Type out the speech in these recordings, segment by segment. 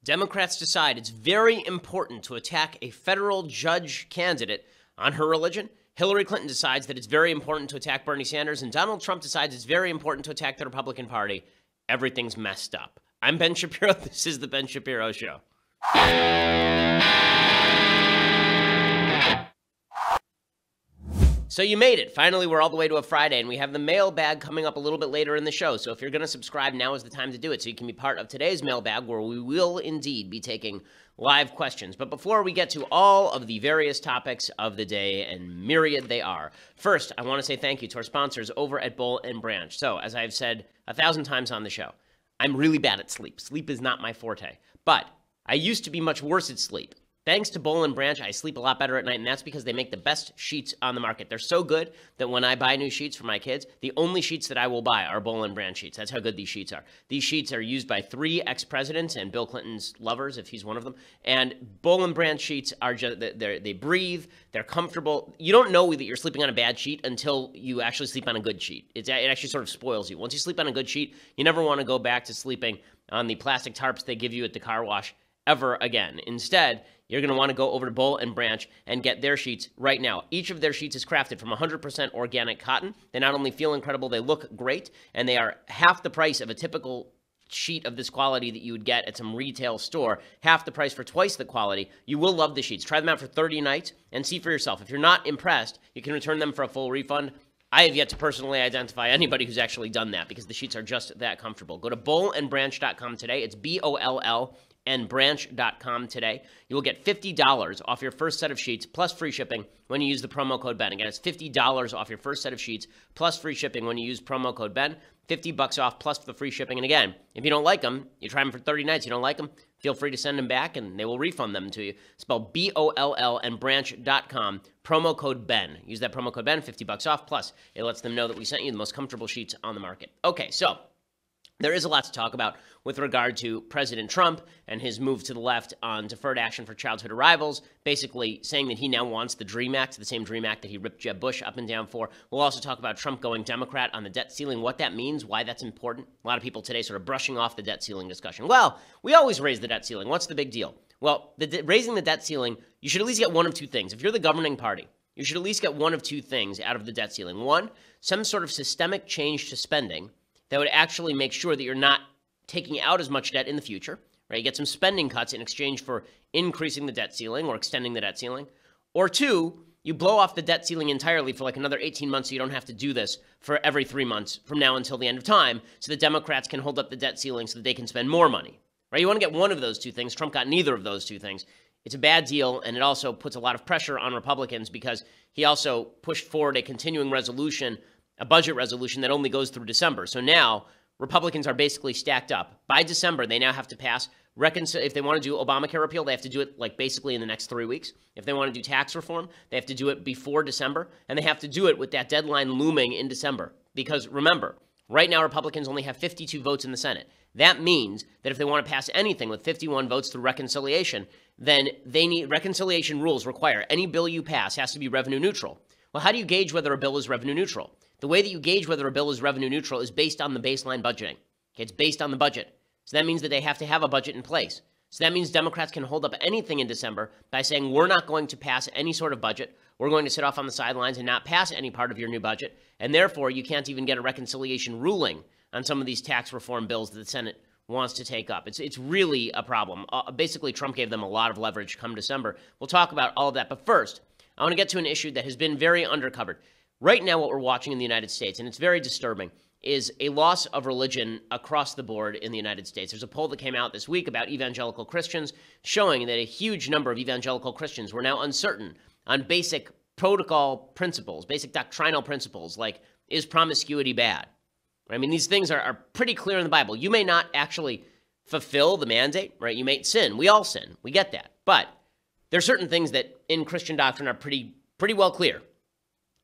Democrats decide it's very important to attack a federal judge candidate on her religion. Hillary Clinton decides that it's very important to attack Bernie Sanders, and Donald Trump decides it's very important to attack the Republican Party. Everything's messed up. I'm Ben Shapiro. This is the Ben Shapiro Show. So you made it. Finally, we're all the way to a Friday, and we have the mailbag coming up a little bit later in the show. So if you're going to subscribe, now is the time to do it so you can be part of today's mailbag, where we will indeed be taking live questions. But before we get to all of the various topics of the day, and myriad they are, first, I want to say thank you to our sponsors over at Boll and Branch. So as I've said 1,000 times on the show, I'm really bad at sleep. Sleep is not my forte. But I used to be much worse at sleep. Thanks to Boll and Branch, I sleep a lot better at night, and that's because they make the best sheets on the market. They're so good that when I buy new sheets for my kids, the only sheets that I will buy are Boll and Branch sheets. That's how good these sheets are. These sheets are used by 3 ex-presidents and Bill Clinton's lovers, if he's one of them. And Boll and Branch sheets are just, they breathe, they're comfortable. You don't know that you're sleeping on a bad sheet until you actually sleep on a good sheet. It actually sort of spoils you. Once you sleep on a good sheet, you never want to go back to sleeping on the plastic tarps they give you at the car wash ever again. Instead, you're going to want to go over to Boll and Branch and get their sheets right now. Each of their sheets is crafted from 100% organic cotton. They not only feel incredible, they look great, and they are half the price of a typical sheet of this quality that you would get at some retail store, half the price for twice the quality. You will love the sheets. Try them out for 30 nights and see for yourself. If you're not impressed, you can return them for a full refund. I have yet to personally identify anybody who's actually done that because the sheets are just that comfortable. Go to bollandbranch.com today. It's BOLL and branch.com today. You will get $50 off your first set of sheets plus free shipping when you use the promo code Ben. Again, it's $50 off your first set of sheets plus free shipping when you use promo code Ben. $50 off plus the free shipping. And again, if you don't like them, you try them for 30 nights, you don't like them, feel free to send them back and they will refund them to you. Spell BOLL and branch.com, promo code Ben. Use that promo code Ben, $50 off, plus it lets them know that we sent you the most comfortable sheets on the market. Okay, so there is a lot to talk about with regard to President Trump and his move to the left on deferred action for childhood arrivals, basically saying that he now wants the DREAM Act, the same DREAM Act that he ripped Jeb Bush up and down for. We'll also talk about Trump going Democrat on the debt ceiling, what that means, why that's important. A lot of people today sort of brushing off the debt ceiling discussion. Well, we always raise the debt ceiling. What's the big deal? Well, raising the debt ceiling, you should at least get one of two things. If you're the governing party, you should at least get one of two things out of the debt ceiling. One, some sort of systemic change to spending that would actually make sure that you're not taking out as much debt in the future, right? You get some spending cuts in exchange for increasing the debt ceiling or extending the debt ceiling. Or two, you blow off the debt ceiling entirely for like another 18 months so you don't have to do this for every 3 months from now until the end of time so the Democrats can hold up the debt ceiling so that they can spend more money, right? You want to get one of those two things. Trump got neither of those two things. It's a bad deal, and it also puts a lot of pressure on Republicans because he also pushed forward a continuing resolution, a budget resolution that only goes through December. So now Republicans are basically stacked up. By December, they now have to pass if they want to do Obamacare repeal, they have to do it like basically in the next 3 weeks. If they want to do tax reform, they have to do it before December, and they have to do it with that deadline looming in December. Because remember, right now Republicans only have 52 votes in the Senate. That means that if they want to pass anything with 51 votes through reconciliation, then they need reconciliation rules require any bill you pass has to be revenue neutral. Well, how do you gauge whether a bill is revenue neutral? The way that you gauge whether a bill is revenue neutral is based on the baseline budgeting. Okay, it's based on the budget. So that means that they have to have a budget in place. So that means Democrats can hold up anything in December by saying, we're not going to pass any sort of budget. We're going to sit off on the sidelines and not pass any part of your new budget. And therefore, you can't even get a reconciliation ruling on some of these tax reform bills that the Senate wants to take up. It's really a problem. Basically, Trump gave them a lot of leverage come December. We'll talk about all of that. But first, I want to get to an issue that has been very undercovered. Right now, what we're watching in the United States, and it's very disturbing, is a loss of religion across the board in the United States. There's a poll that came out this week about evangelical Christians showing that a huge number of evangelical Christians were now uncertain on basic protocol principles, basic doctrinal principles, like, is promiscuity bad? I mean, these things are pretty clear in the Bible. You may not actually fulfill the mandate, right? You may sin. We all sin. We get that. But there are certain things that in Christian doctrine are pretty well clear.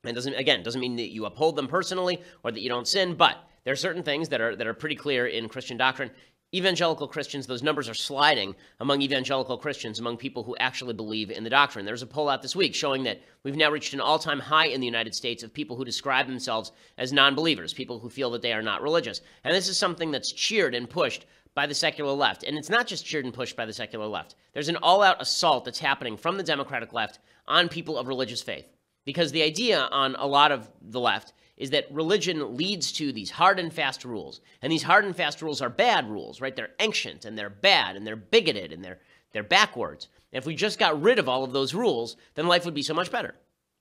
And doesn't mean that you uphold them personally or that you don't sin, but there are certain things that are pretty clear in Christian doctrine. Evangelical Christians, those numbers are sliding among evangelical Christians, among people who actually believe in the doctrine. There's a poll out this week showing that we've now reached an all-time high in the United States of people who describe themselves as non-believers, people who feel that they are not religious. And this is something that's cheered and pushed by the secular left. And it's not just cheered and pushed by the secular left. There's an all-out assault that's happening from the Democratic left on people of religious faith. Because the idea on a lot of the left is that religion leads to these hard and fast rules. And these hard and fast rules are bad rules, right? They're ancient, and they're bad, and they're bigoted, and they're backwards. And if we just got rid of all of those rules, then life would be so much better,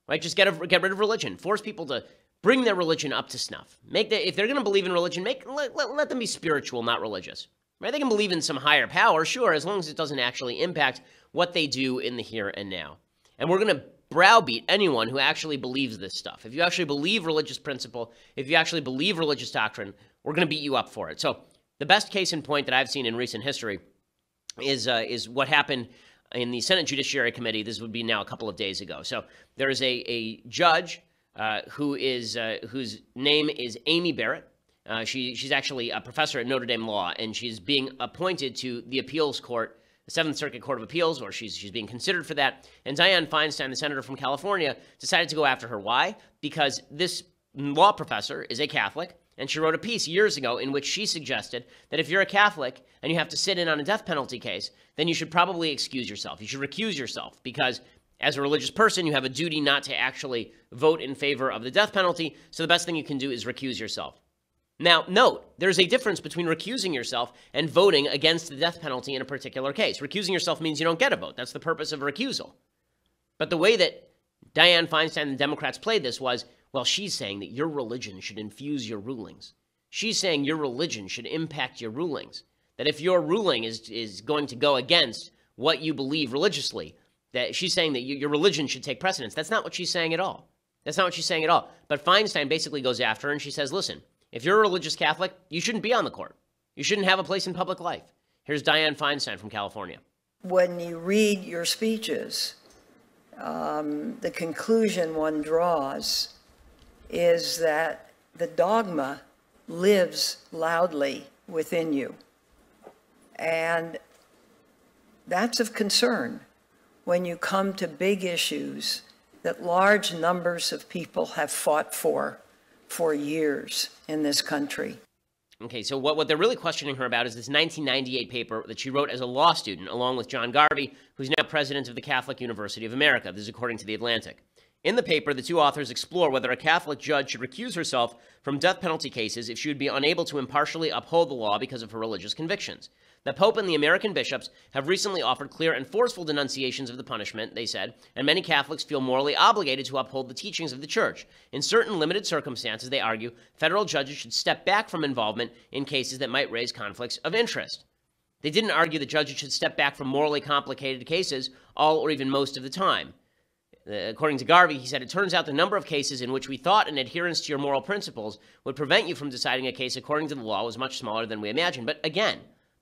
right? Just get rid of religion. Force people to bring their religion up to snuff. If they're going to believe in religion, let them be spiritual, not religious. Right? They can believe in some higher power, sure, as long as it doesn't actually impact what they do in the here and now. And we're going to browbeat anyone who actually believes this stuff. If you actually believe religious principle, if you actually believe religious doctrine, we're going to beat you up for it. So the best case in point that I've seen in recent history is what happened in the Senate Judiciary Committee. This would be now a couple of days ago. So there is a judge whose name is Amy Barrett. She's actually a professor at Notre Dame Law, and she's being appointed to the appeals court, the Seventh Circuit Court of Appeals, or she's being considered for that. And Dianne Feinstein, the senator from California, decided to go after her. Why? Because this law professor is a Catholic, and she wrote a piece years ago in which she suggested that if you're a Catholic and you have to sit in on a death penalty case, then you should probably excuse yourself. You should recuse yourself, because as a religious person, you have a duty not to actually vote in favor of the death penalty, so the best thing you can do is recuse yourself. Now, note, there's a difference between recusing yourself and voting against the death penalty in a particular case. Recusing yourself means you don't get a vote. That's the purpose of recusal. But the way that Dianne Feinstein and the Democrats played this was, well, she's saying that your religion should infuse your rulings. She's saying your religion should impact your rulings. That if your ruling is going to go against what you believe religiously, that she's saying that your religion should take precedence. That's not what she's saying at all. That's not what she's saying at all. But Feinstein basically goes after her and she says, listen, if you're a religious Catholic, you shouldn't be on the court. You shouldn't have a place in public life. Here's Dianne Feinstein from California. When you read your speeches, the conclusion one draws is that the dogma lives loudly within you. And that's of concern when you come to big issues that large numbers of people have fought for years in this country. Okay, so what they're really questioning her about is this 1998 paper that she wrote as a law student, along with John Garvey, who's now president of the Catholic University of America. This is according to The Atlantic. In the paper, the two authors explore whether a Catholic judge should recuse herself from death penalty cases if she would be unable to impartially uphold the law because of her religious convictions. The Pope and the American bishops have recently offered clear and forceful denunciations of the punishment, they said, and many Catholics feel morally obligated to uphold the teachings of the Church. In certain limited circumstances, they argue, federal judges should step back from involvement in cases that might raise conflicts of interest. They didn't argue that judges should step back from morally complicated cases all or even most of the time. According to Garvey, he said, it turns out the number of cases in which we thought an adherence to your moral principles would prevent you from deciding a case according to the law was much smaller than we imagined. But again,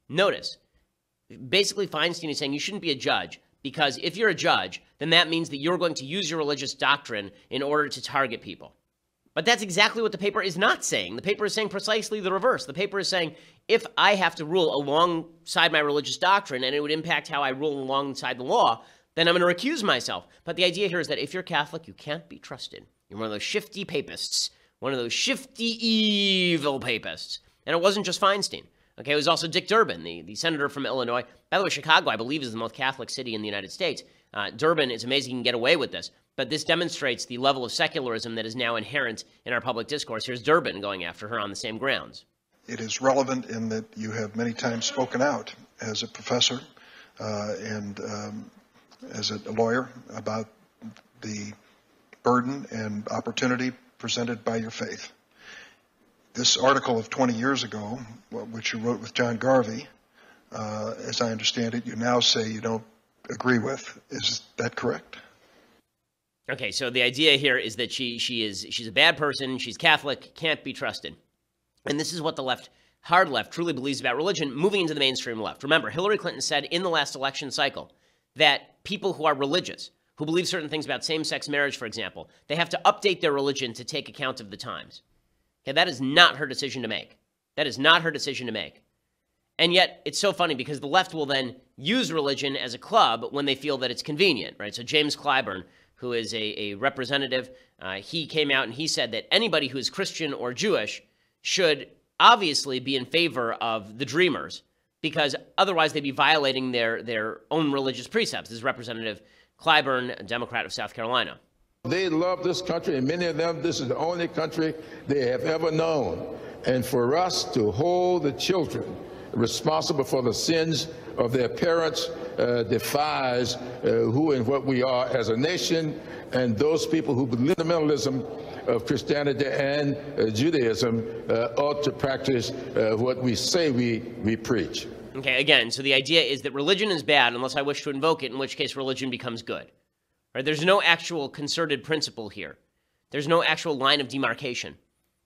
notice, basically Feinstein is saying you shouldn't be a judge because if you're a judge, then that means that you're going to use your religious doctrine in order to target people. But that's exactly what the paper is not saying. The paper is saying precisely the reverse. The paper is saying if I have to rule alongside my religious doctrine and it would impact how I rule alongside the law, then I'm going to recuse myself. But the idea here is that if you're Catholic, you can't be trusted. You're one of those shifty papists, one of those shifty, evil papists. And it wasn't just Feinstein. Okay, it was also Dick Durbin, the senator from Illinois. By the way, Chicago, I believe, is the most Catholic city in the United States. Durbin, it's amazing he can get away with this. But this demonstrates the level of secularism that is now inherent in our public discourse. Here's Durbin going after her on the same grounds. It is relevant in that you have many times spoken out as a professor and as a lawyer about the burden and opportunity presented by your faith. This article of 20 years ago, which you wrote with John Garvey, as I understand it, you now say you don't agree with. Is that correct? Okay, so the idea here is that she's a bad person, she's Catholic, can't be trusted. And this is what the left, hard left, truly believes about religion, moving into the mainstream left. Remember, Hillary Clinton said in the last election cycle that people who are religious, who believe certain things about same-sex marriage, for example, they have to update their religion to take account of the times. Okay, that is not her decision to make. That is not her decision to make. And yet, it's so funny because the left will then use religion as a club when they feel that it's convenient, right? So James Clyburn, who is a representative, he came out and he said that anybody who is Christian or Jewish should obviously be in favor of the Dreamers, because otherwise they'd be violating their own religious precepts. This is Representative Clyburn, a Democrat of South Carolina. They love this country, and many of them, this is the only country they have ever known. And for us to hold the children responsible for the sins of their parents defies who and what we are as a nation, and those people who believe in the fundamentalism of Christianity and Judaism ought to practice what we say we preach. Okay, again, so the idea is that religion is bad unless I wish to invoke it, in which case religion becomes good. Right? There's no actual concerted principle here. There's no actual line of demarcation.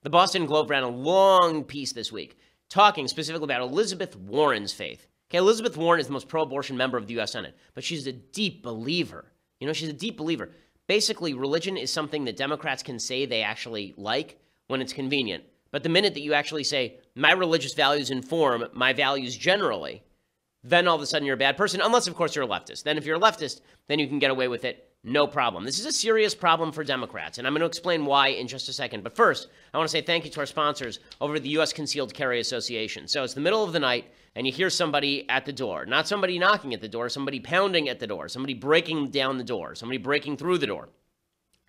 The Boston Globe ran a long piece this week talking specifically about Elizabeth Warren's faith. Okay, Elizabeth Warren is the most pro-abortion member of the U.S. Senate, but she's a deep believer. You know, she's a deep believer. Basically, religion is something that Democrats can say they actually like when it's convenient. But the minute that you actually say, my religious values inform my values generally, then all of a sudden you're a bad person, unless, of course, you're a leftist. Then if you're a leftist, then you can get away with it, no problem. This is a serious problem for Democrats, and I'm going to explain why in just a second. But first, I want to say thank you to our sponsors over at the U.S. Concealed Carry Association. So it's the middle of the night, and you hear somebody at the door. Not somebody knocking at the door, somebody pounding at the door, somebody breaking down the door, somebody breaking through the door.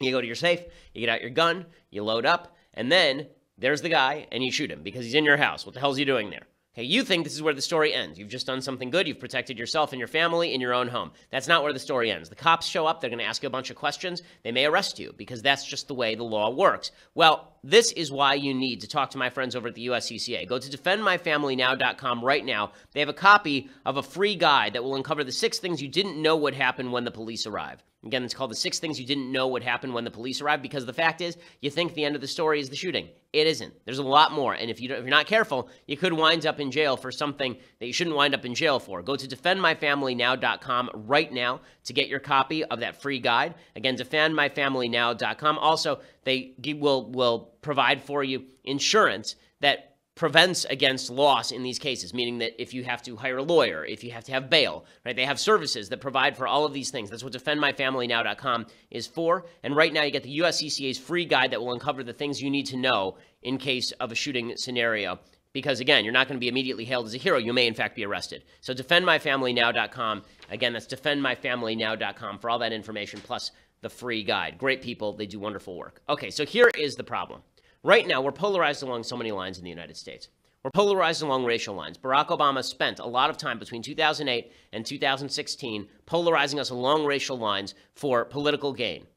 You go to your safe, you get out your gun, you load up, and then there's the guy, and you shoot him because he's in your house. What the hell is he doing there? Okay, you think this is where the story ends. You've just done something good. You've protected yourself and your family in your own home. That's not where the story ends. The cops show up. They're going to ask you a bunch of questions. They may arrest you because that's just the way the law works. Well, this is why you need to talk to my friends over at the USCCA. Go to defendmyfamilynow.com right now. They have a copy of a free guide that will uncover the 6 things you didn't know would happen when the police arrive. Again, it's called the 6 things you didn't know would happen when the police arrive, because the fact is, you think the end of the story is the shooting. It isn't. There's a lot more, and if you're not careful, you could wind up in jail for something that you shouldn't wind up in jail for. Go to defendmyfamilynow.com right now to get your copy of that free guide. Again, defendmyfamilynow.com. Also, they will provide for you insurance that prevents against loss in these cases, meaning that if you have to hire a lawyer, if you have to have bail, right? They have services that provide for all of these things. That's what defendmyfamilynow.com is for. And right now you get the USCCA's free guide that will uncover the things you need to know in case of a shooting scenario. Because again, you're not going to be immediately hailed as a hero. You may in fact be arrested. So defendmyfamilynow.com. Again, that's defendmyfamilynow.com for all that information plus the free guide. Great people. They do wonderful work. Okay, so here is the problem. Right now, we're polarized along so many lines in the United States. We're polarized along racial lines. Barack Obama spent a lot of time between 2008 and 2016 polarizing us along racial lines for political gain.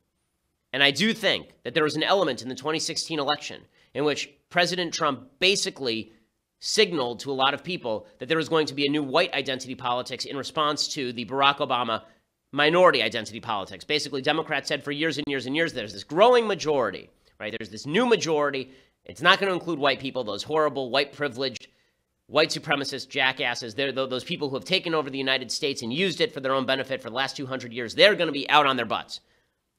And I do think that there was an element in the 2016 election in which President Trump basically signaled to a lot of people that there was going to be a new white identity politics in response to the Barack Obama minority identity politics. Basically, Democrats said for years and years and years, there's this growing majority. Right? There's this new majority. It's not going to include white people, those horrible, white privileged, white supremacist jackasses. They're those people who have taken over the United States and used it for their own benefit for the last 200 years. They're going to be out on their butts.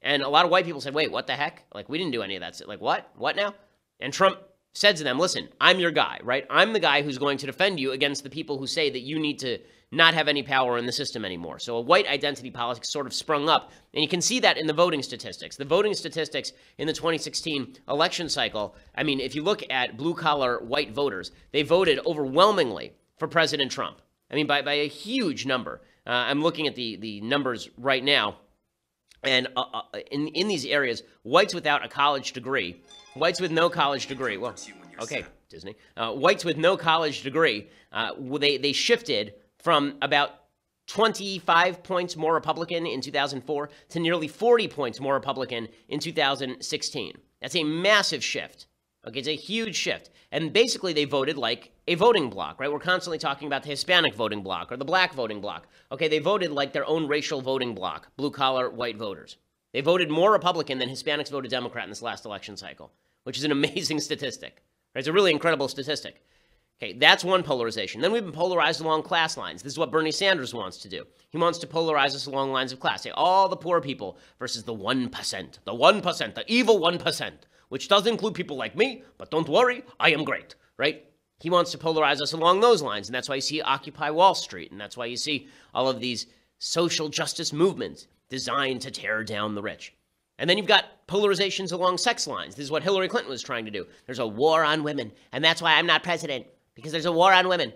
And a lot of white people said, wait, what the heck? Like, we didn't do any of that. Like, what? What now? And Trump said to them, listen, I'm your guy, right? I'm the guy who's going to defend you against the people who say that you need to not have any power in the system anymore. So a white identity politics sort of sprung up. And you can see that in the voting statistics. The voting statistics in the 2016 election cycle, I mean, if you look at blue-collar white voters, they voted overwhelmingly for President Trump. I mean, by a huge number. I'm looking at the numbers right now. And in these areas, whites without a college degree, whites with no college degree, well, okay, Disney, whites with no college degree, they shifted from about 25 points more Republican in 2004 to nearly 40 points more Republican in 2016. That's a massive shift. Okay, it's a huge shift. And basically they voted like a voting bloc, right? We're constantly talking about the Hispanic voting bloc or the black voting bloc. Okay, they voted like their own racial voting bloc, blue-collar white voters. They voted more Republican than Hispanics voted Democrat in this last election cycle, which is an amazing statistic. Right? It's a really incredible statistic. Okay, that's one polarization. Then we've been polarized along class lines. This is what Bernie Sanders wants to do. He wants to polarize us along lines of class. Say, all the poor people versus the 1%, the evil 1%, which does include people like me, but don't worry, I am great, right? He wants to polarize us along those lines, and that's why you see Occupy Wall Street, and that's why you see all of these social justice movements designed to tear down the rich. And then you've got polarizations along sex lines. This is what Hillary Clinton was trying to do. There's a war on women, and that's why I'm not president. Because there's a war on women.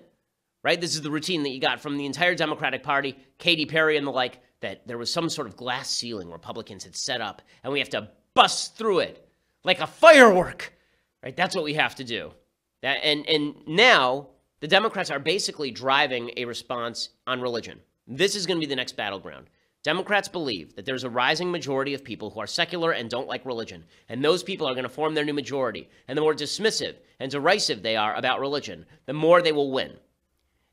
right? This is the routine that you got from the entire Democratic Party, Katy Perry and the like, that there was some sort of glass ceiling Republicans had set up, and we have to bust through it like a firework, right? That's what we have to do. And now the Democrats are basically driving a response on religion. This is going to be the next battleground. Democrats believe that there's a rising majority of people who are secular and don't like religion, and those people are going to form their new majority. And the more dismissive and derisive they are about religion, the more they will win.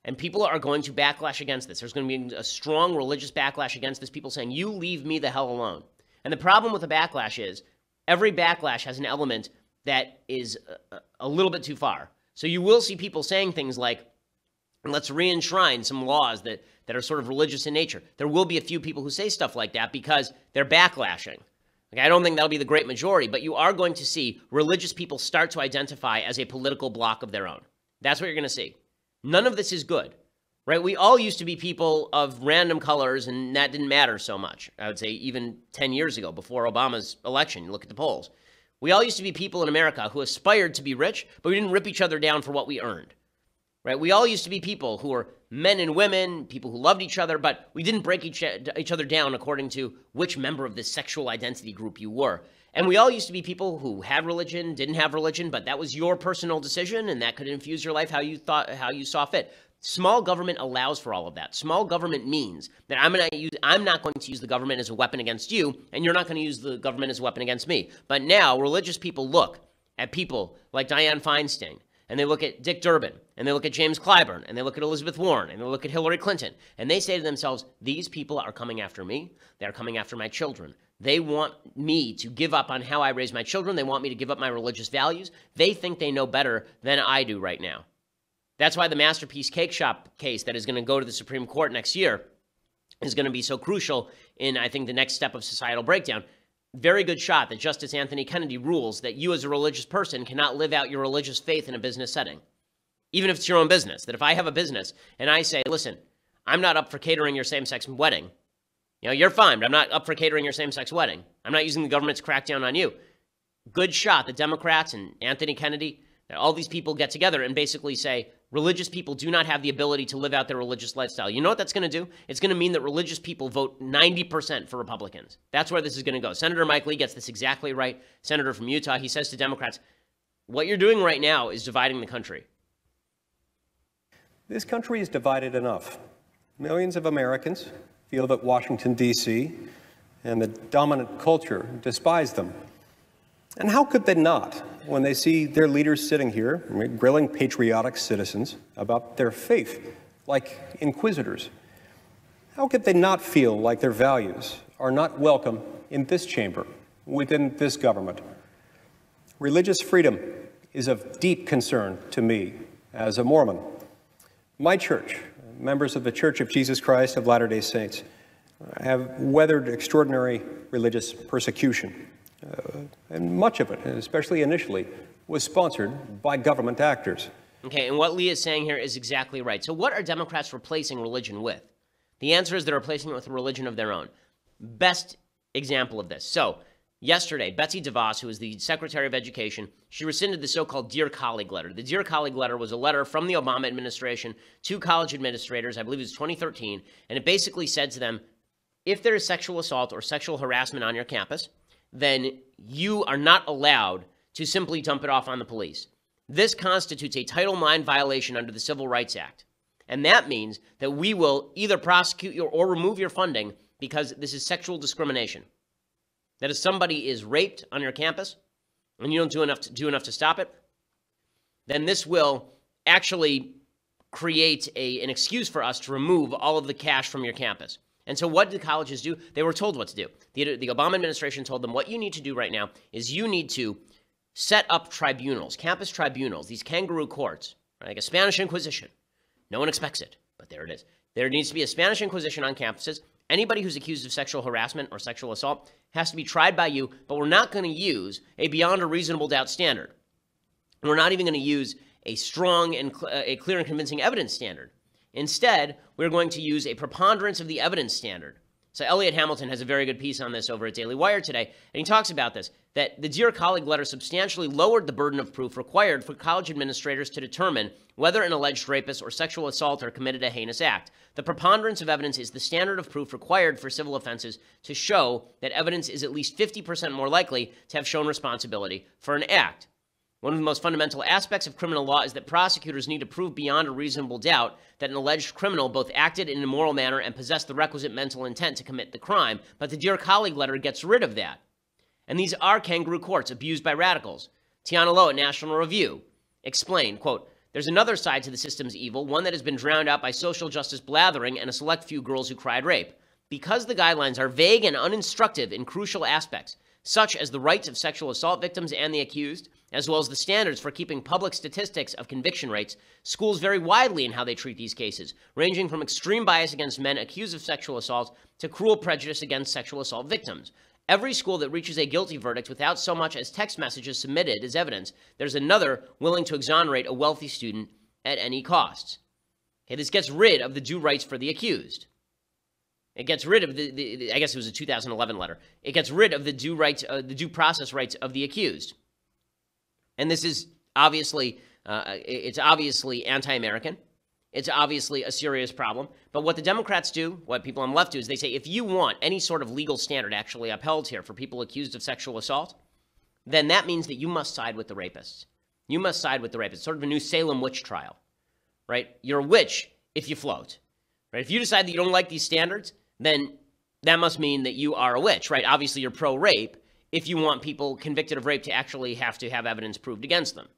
And people are going to backlash against this. There's going to be a strong religious backlash against this, people saying, you leave me the hell alone. And the problem with a backlash is every backlash has an element that is a little bit too far. So you will see people saying things like, let's re-enshrine some laws that are sort of religious in nature. There will be a few people who say stuff like that because they're backlashing. Okay, I don't think that'll be the great majority, but you are going to see religious people start to identify as a political bloc of their own. That's what you're going to see. None of this is good, right? We all used to be people of random colors, and that didn't matter so much. I would say even 10 years ago, before Obama's election, you look at the polls. We all used to be people in America who aspired to be rich, but we didn't rip each other down for what we earned, right? We all used to be people who were men and women, people who loved each other, but we didn't break each other down according to which member of this sexual identity group you were. And we all used to be people who had religion, didn't have religion, but that was your personal decision, and that could infuse your life how you saw fit. Small government allows for all of that. Small government means that I'm not going to use the government as a weapon against you, and you're not going to use the government as a weapon against me. But now religious people look at people like Dianne Feinstein, and they look at Dick Durbin, and they look at James Clyburn, and they look at Elizabeth Warren, and they look at Hillary Clinton, and they say to themselves, these people are coming after me. They're coming after my children. They want me to give up on how I raise my children. They want me to give up my religious values. They think they know better than I do right now. That's why the Masterpiece Cake Shop case that is going to go to the Supreme Court next year is going to be so crucial in, I think, the next step of societal breakdown. Very good shot that Justice Anthony Kennedy rules that you as a religious person cannot live out your religious faith in a business setting, even if it's your own business. That if I have a business and I say, listen, I'm not up for catering your same-sex wedding, you know, you're fine, but I'm not up for catering your same-sex wedding. I'm not using the government to crack down on you. Good shot. The Democrats and Anthony Kennedy, that all these people get together and basically say, religious people do not have the ability to live out their religious lifestyle. You know what that's going to do? It's going to mean that religious people vote 90% for Republicans. That's where this is going to go. Senator Mike Lee gets this exactly right. Senator from Utah, he says to Democrats, what you're doing right now is dividing the country. This country is divided enough. Millions of Americans feel that Washington, D.C. and the dominant culture despise them. And how could they not when they see their leaders sitting here grilling patriotic citizens about their faith, like inquisitors? How could they not feel like their values are not welcome in this chamber, within this government? Religious freedom is of deep concern to me as a Mormon. My church, members of the Church of Jesus Christ of Latter-day Saints, have weathered extraordinary religious persecution. And much of it, especially initially, was sponsored by government actors. Okay, and what Lee is saying here is exactly right. So what are Democrats replacing religion with? The answer is they're replacing it with a religion of their own. Best example of this. So yesterday, Betsy DeVos, who is the Secretary of Education, she rescinded the so-called Dear Colleague letter. The Dear Colleague letter was a letter from the Obama administration to college administrators, I believe it was 2013, and it basically said to them, if there is sexual assault or sexual harassment on your campus, then you are not allowed to simply dump it off on the police. This constitutes a Title IX violation under the Civil Rights Act. And that means that we will either prosecute you or remove your funding because this is sexual discrimination. That if somebody is raped on your campus and you don't do enough to stop it, then this will actually create an excuse for us to remove all of the cash from your campus. And so what did colleges do? They were told what to do. The Obama administration told them what you need to do right now is you need to set up tribunals, campus tribunals, these kangaroo courts, right, like a Spanish Inquisition. No one expects it, but there it is. There needs to be a Spanish Inquisition on campuses. Anybody who's accused of sexual harassment or sexual assault has to be tried by you, but we're not going to use a beyond a reasonable doubt standard. We're not even going to use a strong and a clear and convincing evidence standard. Instead, we're going to use a preponderance of the evidence standard. So Elliot Hamilton has a very good piece on this over at Daily Wire today, and he talks about this. that the Dear Colleague letter substantially lowered the burden of proof required for college administrators to determine whether an alleged rapist or sexual assaulter committed a heinous act. The preponderance of evidence is the standard of proof required for civil offenses to show that evidence is at least 50% more likely to have shown responsibility for an act. One of the most fundamental aspects of criminal law is that prosecutors need to prove beyond a reasonable doubt that an alleged criminal both acted in an immoral manner and possessed the requisite mental intent to commit the crime, but the Dear Colleague letter gets rid of that. And these are kangaroo courts abused by radicals. Tiana Lowe at National Review explained, quote, "There's another side to the system's evil, one that has been drowned out by social justice blathering and a select few girls who cried rape. Because the guidelines are vague and uninstructive in crucial aspects, such as the rights of sexual assault victims and the accused, as well as the standards for keeping public statistics of conviction rates, schools vary widely in how they treat these cases, ranging from extreme bias against men accused of sexual assault to cruel prejudice against sexual assault victims. Every school that reaches a guilty verdict without so much as text messages submitted as evidence, there's another willing to exonerate a wealthy student at any cost." Okay, this gets rid of the due rights for the accused. It gets rid of the I guess it was a 2011 letter. It gets rid of the due process rights of the accused. And this is obviously, it's obviously anti-American. It's obviously a serious problem. But what the Democrats do, what people on the left do, is they say, if you want any sort of legal standard actually upheld here for people accused of sexual assault, then that means that you must side with the rapists. You must side with the rapists. Sort of a new Salem witch trial, right? You're a witch if you float, right? If you decide that you don't like these standards, then that must mean that you are a witch, right? Obviously, you're pro-rape if you want people convicted of rape to actually have to have evidence proved against them.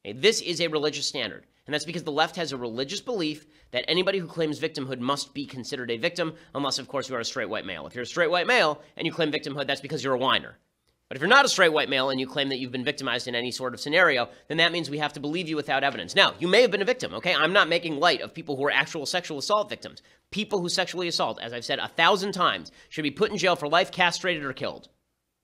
Okay, this is a religious standard, and that's because the left has a religious belief that anybody who claims victimhood must be considered a victim, unless, of course, you are a straight white male. If you're a straight white male and you claim victimhood, that's because you're a whiner. But if you're not a straight white male and you claim that you've been victimized in any sort of scenario, then that means we have to believe you without evidence. Now, you may have been a victim, okay? I'm not making light of people who are actual sexual assault victims. People who sexually assault, as I've said 1,000 times, should be put in jail for life, castrated, or killed.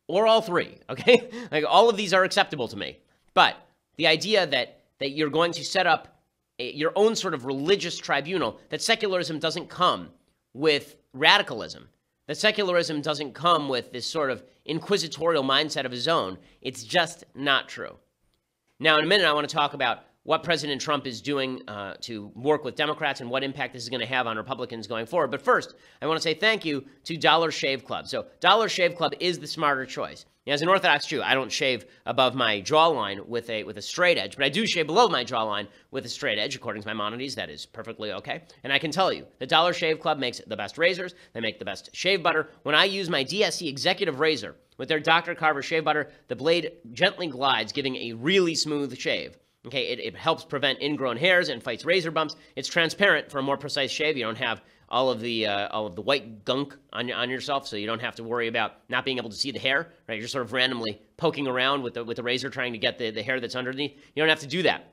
Or all three, okay? Like, all of these are acceptable to me. But the idea that you're going to set up your own sort of religious tribunal, that secularism doesn't come with radicalism, that secularism doesn't come with this sort of inquisitorial mindset of his own, it's just not true. Now, in a minute, I want to talk about what President Trump is doing to work with Democrats and what impact this is going to have on Republicans going forward. But first, I want to say thank you to Dollar Shave Club. So Dollar Shave Club is the smarter choice. Now, as an Orthodox Jew, I don't shave above my jawline with a straight edge, but I do shave below my jawline with a straight edge. According to Maimonides, that is perfectly okay. And I can tell you, the Dollar Shave Club makes the best razors. They make the best shave butter. When I use my DSC Executive Razor with their Dr. Carver shave butter, the blade gently glides, giving a really smooth shave. Okay, it helps prevent ingrown hairs and fights razor bumps. It's transparent for a more precise shave. You don't have all of the white gunk on yourself, so you don't have to worry about not being able to see the hair. Right, you're sort of randomly poking around with the razor trying to get the hair that's underneath. You don't have to do that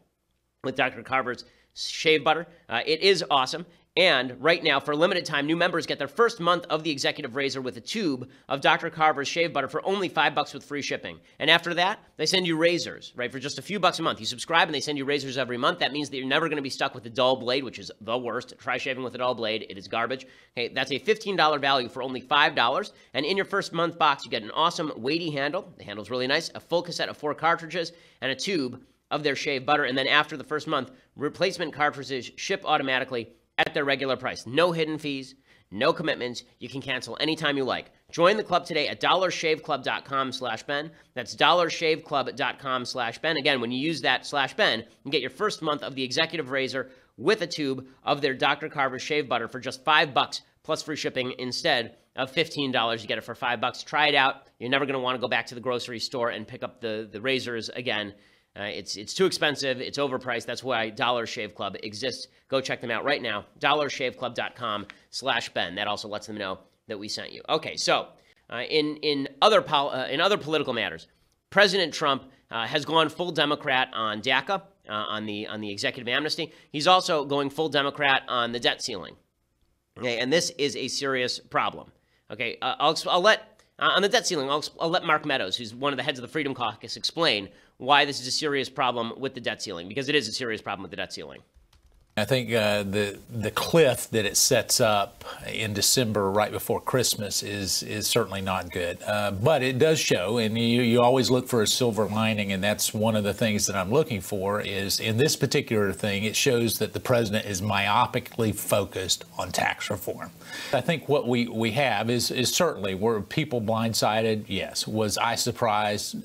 with Dr. Carver's shave butter. It is awesome. And right now, for a limited time, new members get their first month of the Executive Razor with a tube of Dr. Carver's shave butter for only $5 with free shipping. And after that, they send you razors, right, for just a few bucks a month. You subscribe and they send you razors every month. That means that you're never going to be stuck with a dull blade, which is the worst. Try shaving with a dull blade. It is garbage. Okay, that's a $15 value for only $5. And in your first month box, you get an awesome weighty handle. The handle's really nice. A full cassette of 4 cartridges and a tube of their shave butter. And then after the first month, replacement cartridges ship automatically at their regular price. No hidden fees, no commitments. You can cancel anytime you like. Join the club today at dollarshaveclub.com/Ben. That's dollarshaveclub.com/Ben. Again, when you use that /Ben, you get your first month of the Executive Razor with a tube of their Dr. Carver shave butter for just $5 plus free shipping instead of $15. You get it for $5. Try it out. You're never going to want to go back to the grocery store and pick up the razors again. It's too expensive. It's overpriced. That's why Dollar Shave Club exists. Go check them out right now. dollarshaveclub.com/Ben. That also lets them know that we sent you. Okay, so in other political matters, President Trump has gone full Democrat on DACA, on the executive amnesty. He's also going full Democrat on the debt ceiling. Okay, and this is a serious problem. Okay, on the debt ceiling, I'll let Mark Meadows, who's one of the heads of the Freedom Caucus, explain why this is a serious problem with the debt ceiling, because it is a serious problem with the debt ceiling. I think the cliff that it sets up in December right before Christmas is certainly not good. But it does show, and you always look for a silver lining, and that's one of the things that I'm looking for is in this particular thing, it shows that the president is myopically focused on tax reform. I think what we have is certainly were people blindsided? Yes. Was I surprised?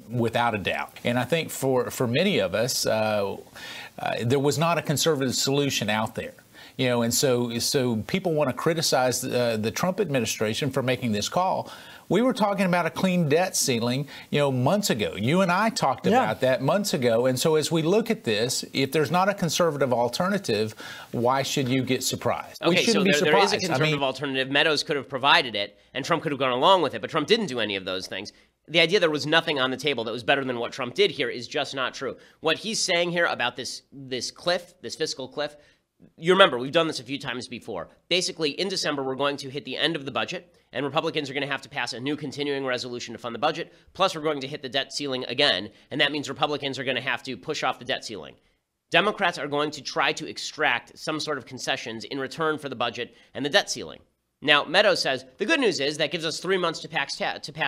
Without a doubt. And I think for many of us, there was not a conservative solution out there. You know, and so people want to criticize the Trump administration for making this call. We were talking about a clean debt ceiling, you know, months ago. You and I talked about that months ago. And so as we look at this, if there's not a conservative alternative, why should you get surprised? Okay, so there is a conservative alternative. Meadows could have provided it, and Trump could have gone along with it, but Trump didn't do any of those things. The idea there was nothing on the table that was better than what Trump did here is just not true. What he's saying here about this cliff, this fiscal cliff, you remember, we've done this a few times before. Basically, in December, we're going to hit the end of the budget, and Republicans are going to have to pass a new continuing resolution to fund the budget, plus we're going to hit the debt ceiling again, and that means Republicans are going to have to push off the debt ceiling. Democrats are going to try to extract some sort of concessions in return for the budget and the debt ceiling. Now, Meadows says, the good news is that gives us 3 months to pass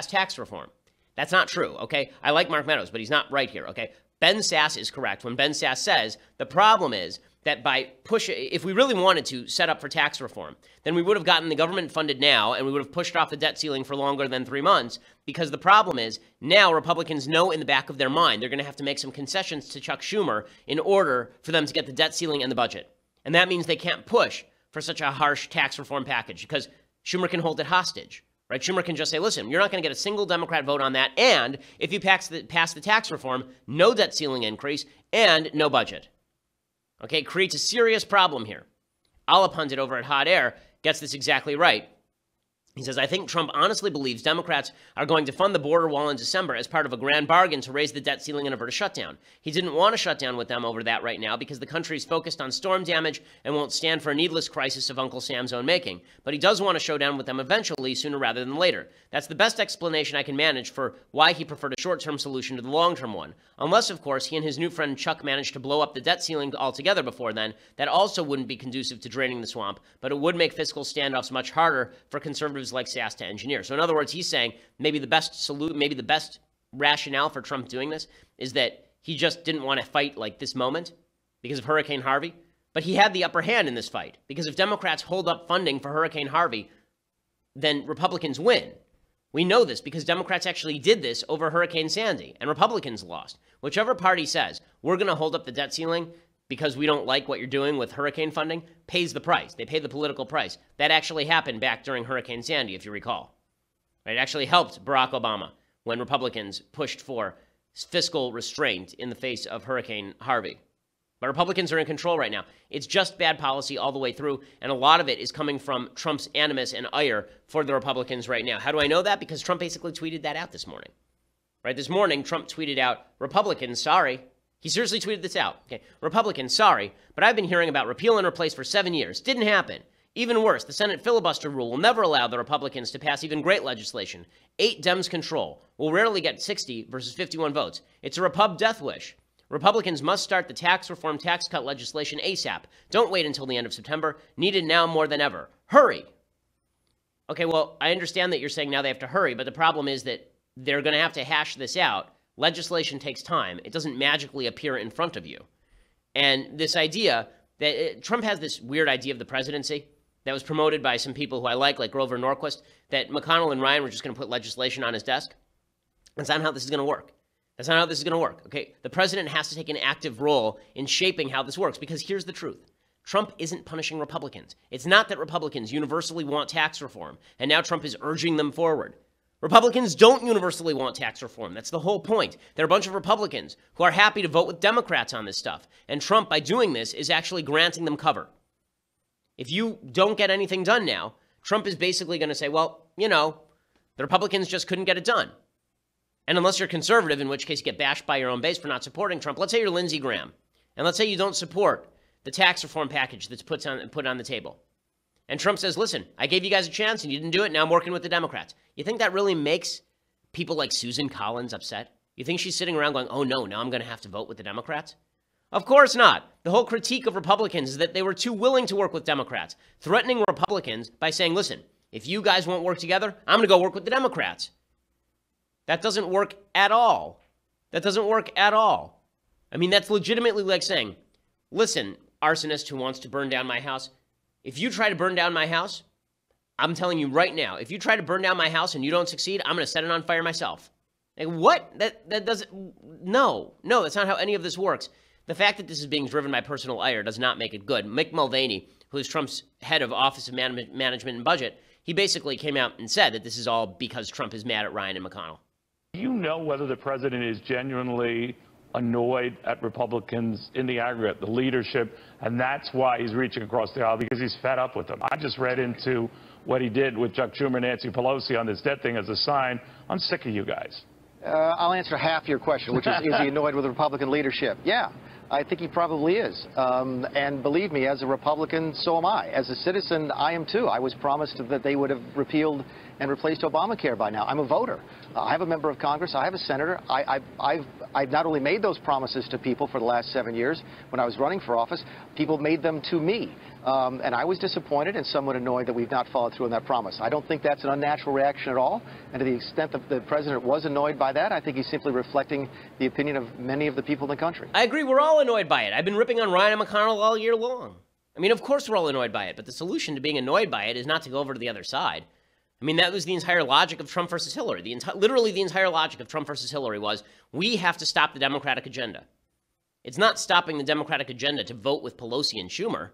tax reform. That's not true, okay? I like Mark Meadows, but he's not right here, okay? Ben Sasse is correct when Ben Sasse says the problem is that if we really wanted to set up for tax reform, then we would have gotten the government funded now and we would have pushed off the debt ceiling for longer than 3 months, because the problem is now Republicans know in the back of their mind they're going to have to make some concessions to Chuck Schumer in order for them to get the debt ceiling and the budget. And that means they can't push for such a harsh tax reform package because Schumer can hold it hostage. Right? Schumer can just say, listen, you're not going to get a single Democrat vote on that. And if you pass the tax reform, no debt ceiling increase and no budget. Okay, creates a serious problem here. Allah Pundit over at Hot Air gets this exactly right. He says, I think Trump honestly believes Democrats are going to fund the border wall in December as part of a grand bargain to raise the debt ceiling and avert a shutdown. He didn't want to shut down with them over that right now because the country is focused on storm damage and won't stand for a needless crisis of Uncle Sam's own making. But he does want to show down with them eventually, sooner rather than later. That's the best explanation I can manage for why he preferred a short-term solution to the long-term one. Unless, of course, he and his new friend Chuck managed to blow up the debt ceiling altogether before then. That also wouldn't be conducive to draining the swamp, but it would make fiscal standoffs much harder for conservatives like Sasse to engineer. So in other words, he's saying maybe the best rationale for Trump doing this is that he just didn't want to fight like this moment because of Hurricane Harvey. But he had the upper hand in this fight because if Democrats hold up funding for Hurricane Harvey, then Republicans win. We know this because Democrats actually did this over Hurricane Sandy, and Republicans lost. Whichever party says, we're going to hold up the debt ceiling because we don't like what you're doing with hurricane funding, pays the price. They pay the political price. That actually happened back during Hurricane Sandy, if you recall. It actually helped Barack Obama when Republicans pushed for fiscal restraint in the face of Hurricane Harvey. But Republicans are in control right now. It's just bad policy all the way through, and a lot of it is coming from Trump's animus and ire for the Republicans right now. How do I know that? Because Trump basically tweeted that out this morning. Right? This morning, Trump tweeted out, Republicans, sorry. He seriously tweeted this out. Okay, Republicans, sorry, but I've been hearing about repeal and replace for 7 years. Didn't happen. Even worse, the Senate filibuster rule will never allow the Republicans to pass even great legislation. 8 Dems control. We'll rarely get 60 versus 51 votes. It's a Repub death wish. Republicans must start the tax reform tax cut legislation ASAP. Don't wait until the end of September. Needed now more than ever. Hurry. Okay, well, I understand that you're saying now they have to hurry, but the problem is that they're going to have to hash this out. Legislation takes time. It doesn't magically appear in front of you. And this idea that Trump has this weird idea of the presidency that was promoted by some people who I like Grover Norquist, that McConnell and Ryan were just going to put legislation on his desk. That's not how this is going to work. That's not how this is going to work, okay? The president has to take an active role in shaping how this works, because here's the truth. Trump isn't punishing Republicans. It's not that Republicans universally want tax reform, and now Trump is urging them forward. Republicans don't universally want tax reform. That's the whole point. There are a bunch of Republicans who are happy to vote with Democrats on this stuff, and Trump, by doing this, is actually granting them cover. If you don't get anything done now, Trump is basically going to say, well, you know, the Republicans just couldn't get it done. And unless you're conservative, in which case you get bashed by your own base for not supporting Trump. Let's say you're Lindsey Graham, and let's say you don't support the tax reform package that's put on the table. And Trump says, listen, I gave you guys a chance and you didn't do it. Now I'm working with the Democrats. You think that really makes people like Susan Collins upset? You think she's sitting around going, oh no, now I'm going to have to vote with the Democrats? Of course not. The whole critique of Republicans is that they were too willing to work with Democrats, threatening Republicans by saying, listen, if you guys won't work together, I'm going to go work with the Democrats. That doesn't work at all. That doesn't work at all. I mean, that's legitimately like saying, listen, arsonist who wants to burn down my house, if you try to burn down my house, I'm telling you right now, if you try to burn down my house and you don't succeed, I'm going to set it on fire myself. Like, what? That doesn't, no, that's not how any of this works. The fact that this is being driven by personal ire does not make it good. Mick Mulvaney, who is Trump's head of Office of Management and Budget, he basically came out and said that this is all because Trump is mad at Ryan and McConnell. Do you know whether the president is genuinely annoyed at Republicans in the aggregate, the leadership, and that's why he's reaching across the aisle, because he's fed up with them? I just read into what he did with Chuck Schumer and Nancy Pelosi on this debt thing as a sign. I'm sick of you guys. I'll answer half your question, which is he annoyed with the Republican leadership? Yeah, I think he probably is. And believe me, as a Republican, so am I. As a citizen, I am too. I was promised that they would have repealed and replaced Obamacare by now. I'm a voter. I have a member of Congress. I have a senator. I've not only made those promises to people for the last 7 years when I was running for office, people made them to me. And I was disappointed and somewhat annoyed that we've not followed through on that promise. I don't think that's an unnatural reaction at all. And to the extent that the president was annoyed by that, I think he's simply reflecting the opinion of many of the people in the country. I agree. We're all annoyed by it. I've been ripping on Ryan and McConnell all year long. I mean, of course we're all annoyed by it. But the solution to being annoyed by it is not to go over to the other side. I mean, that was the entire logic of Trump versus Hillary. Literally the entire logic of Trump versus Hillary was, we have to stop the Democratic agenda. It's not stopping the Democratic agenda to vote with Pelosi and Schumer.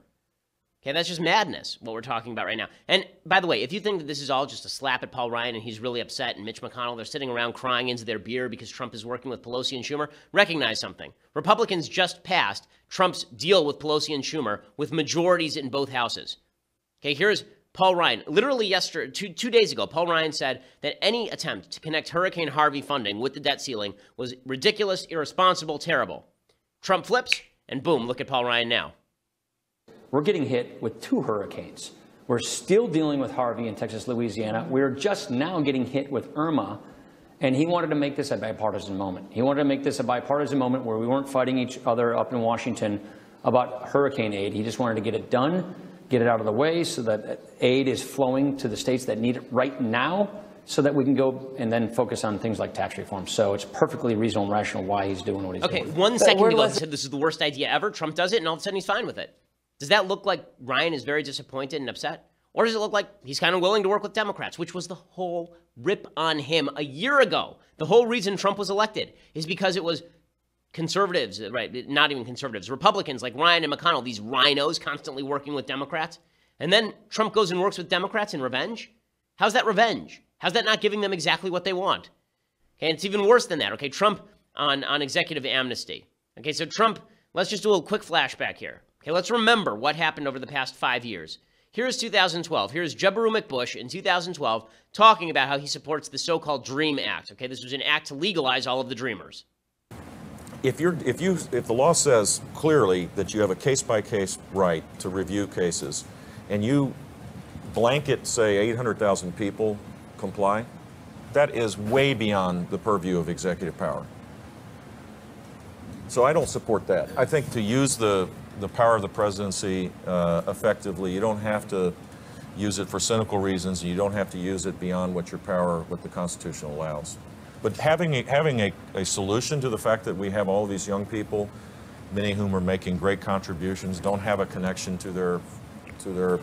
Okay, that's just madness, what we're talking about right now. And by the way, if you think that this is all just a slap at Paul Ryan and he's really upset, and Mitch McConnell, they're sitting around crying into their beer because Trump is working with Pelosi and Schumer, recognize something. Republicans just passed Trump's deal with Pelosi and Schumer with majorities in both houses. Okay, here's Paul Ryan. Literally yesterday, 2 days ago, Paul Ryan said that any attempt to connect Hurricane Harvey funding with the debt ceiling was ridiculous, irresponsible, terrible. Trump flips, and boom, look at Paul Ryan now. We're getting hit with 2 hurricanes. We're still dealing with Harvey in Texas, Louisiana. We're just now getting hit with Irma. And he wanted to make this a bipartisan moment. He wanted to make this a bipartisan moment where we weren't fighting each other up in Washington about hurricane aid. He just wanted to get it done, get it out of the way so that aid is flowing to the states that need it right now so that we can go and then focus on things like tax reform. So it's perfectly reasonable and rational why he's doing what he's doing. Okay, 1 second ago he said this is the worst idea ever. Trump does it, and all of a sudden he's fine with it. Does that look like Ryan is very disappointed and upset? Or does it look like he's kind of willing to work with Democrats, which was the whole rip on him a year ago? The whole reason Trump was elected is because it was conservatives, right? Not even conservatives, Republicans like Ryan and McConnell, these rhinos constantly working with Democrats. And then Trump goes and works with Democrats in revenge? How's that revenge? How's that not giving them exactly what they want? Okay, and it's even worse than that. Okay, Trump on executive amnesty. Okay, so Trump, let's just do a little quick flashback here. Okay, let's remember what happened over the past 5 years. Here's 2012. Here's Jeb Bush in 2012 talking about how he supports the so-called DREAM Act. Okay, this was an act to legalize all of the dreamers. If the law says clearly that you have a case-by-case right to review cases, and you blanket say 800,000 people comply, that is way beyond the purview of executive power. So I don't support that. I think to use the power of the presidency effectively, you don't have to use it for cynical reasons, and you don't have to use it beyond what the Constitution allows. But having a solution to the fact that we have all of these young people, many of whom are making great contributions, don't have a connection to their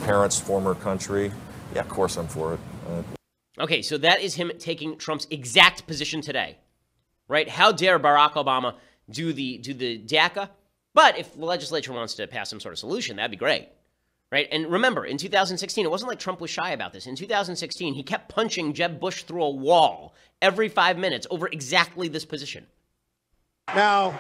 parents' former country, yeah, of course I'm for it. Okay, so that is him taking Trump's exact position today, right? How dare Barack Obama do the DACA? But if the legislature wants to pass some sort of solution, that'd be great, right? And remember, in 2016, it wasn't like Trump was shy about this. In 2016, he kept punching Jeb Bush through a wall every 5 minutes over exactly this position. Now,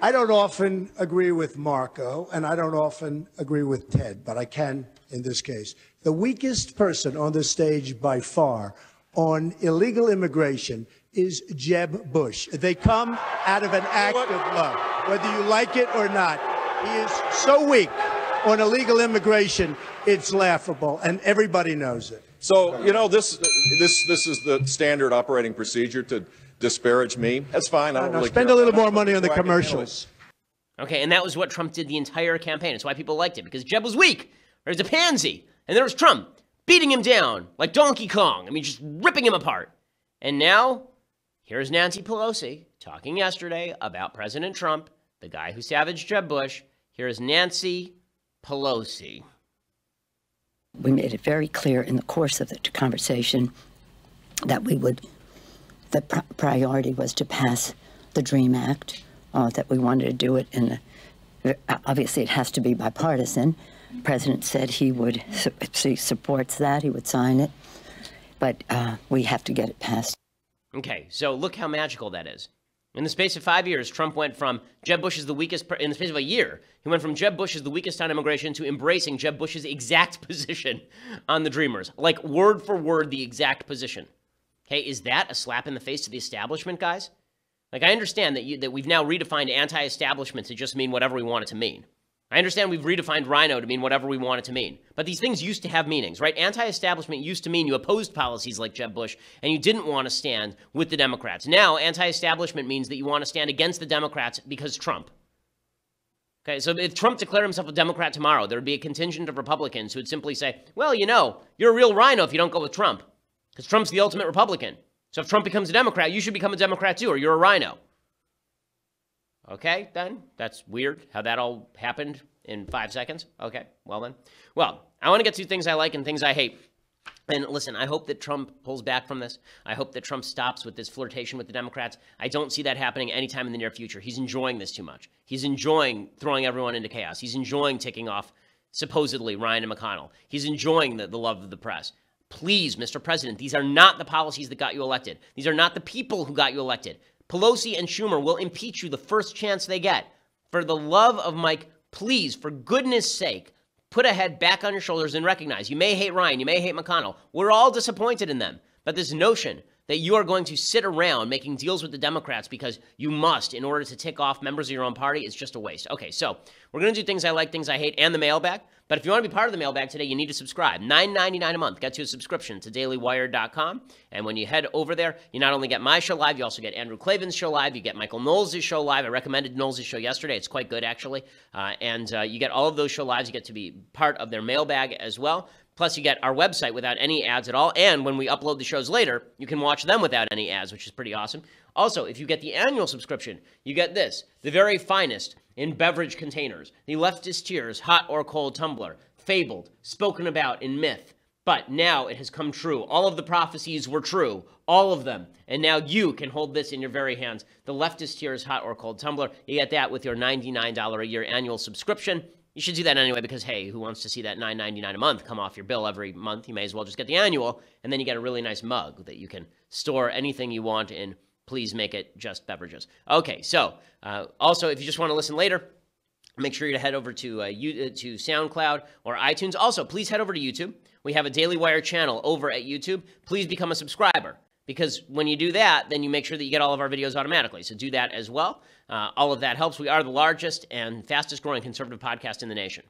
I don't often agree with Marco, and I don't often agree with Ted, but I can in this case. The weakest person on the stage by far on illegal immigration is Jeb Bush. They come out of an act of love, whether you like it or not. He is so weak on illegal immigration, it's laughable, and everybody knows it. So, you know, this is the standard operating procedure to disparage me. That's fine. I don't really spend care. a little more money on the commercials. Okay, and that was what Trump did the entire campaign. It's why people liked it, because Jeb was weak, or he's a pansy, and there was Trump beating him down like Donkey Kong. I mean, just ripping him apart. And now, here's Nancy Pelosi talking yesterday about President Trump, the guy who savaged Jeb Bush. Here's Nancy Pelosi. We made it very clear in the course of the conversation that the priority was to pass the DREAM Act, that we wanted to do it obviously it has to be bipartisan. The president said he supports that, he would sign it, but we have to get it passed. Okay, so look how magical that is. In the space of 5 years, Trump went from Jeb Bush is the weakest, in the space of a year, he went from Jeb Bush is the weakest on immigration to embracing Jeb Bush's exact position on the Dreamers. Like word for word, the exact position. Okay, is that a slap in the face to the establishment, guys? Like, I understand that we've now redefined anti-establishment to just mean whatever we want it to mean. I understand we've redefined rhino to mean whatever we want it to mean. But these things used to have meanings, right? Anti-establishment used to mean you opposed policies like Jeb Bush and you didn't want to stand with the Democrats. Now, anti-establishment means that you want to stand against the Democrats because Trump. Okay, so if Trump declared himself a Democrat tomorrow, there would be a contingent of Republicans who would simply say, well, you know, you're a real rhino if you don't go with Trump, because Trump's the ultimate Republican. So if Trump becomes a Democrat, you should become a Democrat too, or you're a rhino. Okay, then. That's weird how that all happened in 5 seconds. Okay, well then. Well, I want to get to things I like and things I hate. And listen, I hope that Trump pulls back from this. I hope that Trump stops with this flirtation with the Democrats. I don't see that happening anytime in the near future. He's enjoying this too much. He's enjoying throwing everyone into chaos. He's enjoying ticking off, supposedly, Ryan and McConnell. He's enjoying the love of the press. Please, Mr. President, these are not the policies that got you elected. These are not the people who got you elected. Pelosi and Schumer will impeach you the first chance they get. For the love of Mike, please, for goodness sake, put a head back on your shoulders and recognize you may hate Ryan, you may hate McConnell. We're all disappointed in them. But this notion that you are going to sit around making deals with the Democrats because you must in order to tick off members of your own party is just a waste. Okay, so we're going to do things I like, things I hate, and the mailbag. But if you want to be part of the mailbag today, you need to subscribe. $9.99 a month gets you a subscription to dailywire.com. And when you head over there, you not only get my show live, you also get Andrew Klavan's show live. You get Michael Knowles' show live. I recommended Knowles' show yesterday. It's quite good, actually. And you get all of those show lives. You get to be part of their mailbag as well. Plus, you get our website without any ads at all. And when we upload the shows later, you can watch them without any ads, which is pretty awesome. Also, if you get the annual subscription, you get this, the very finest in beverage containers, the Leftist Tears hot or cold tumbler, fabled, spoken about in myth. But now it has come true. All of the prophecies were true, all of them. And now you can hold this in your very hands. The Leftist Tears hot or cold tumbler, you get that with your $99 a year annual subscription. You should do that anyway because, hey, who wants to see that $9.99 a month come off your bill every month? You may as well just get the annual, and then you get a really nice mug that you can store anything you want in. Please make it just beverages. Okay, so also, if you just want to listen later, make sure you head over to SoundCloud or iTunes. Also, please head over to YouTube. We have a Daily Wire channel over at YouTube. Please become a subscriber, because when you do that, then you make sure that you get all of our videos automatically. So do that as well. All of that helps. We are the largest and fastest growing conservative podcast in the nation.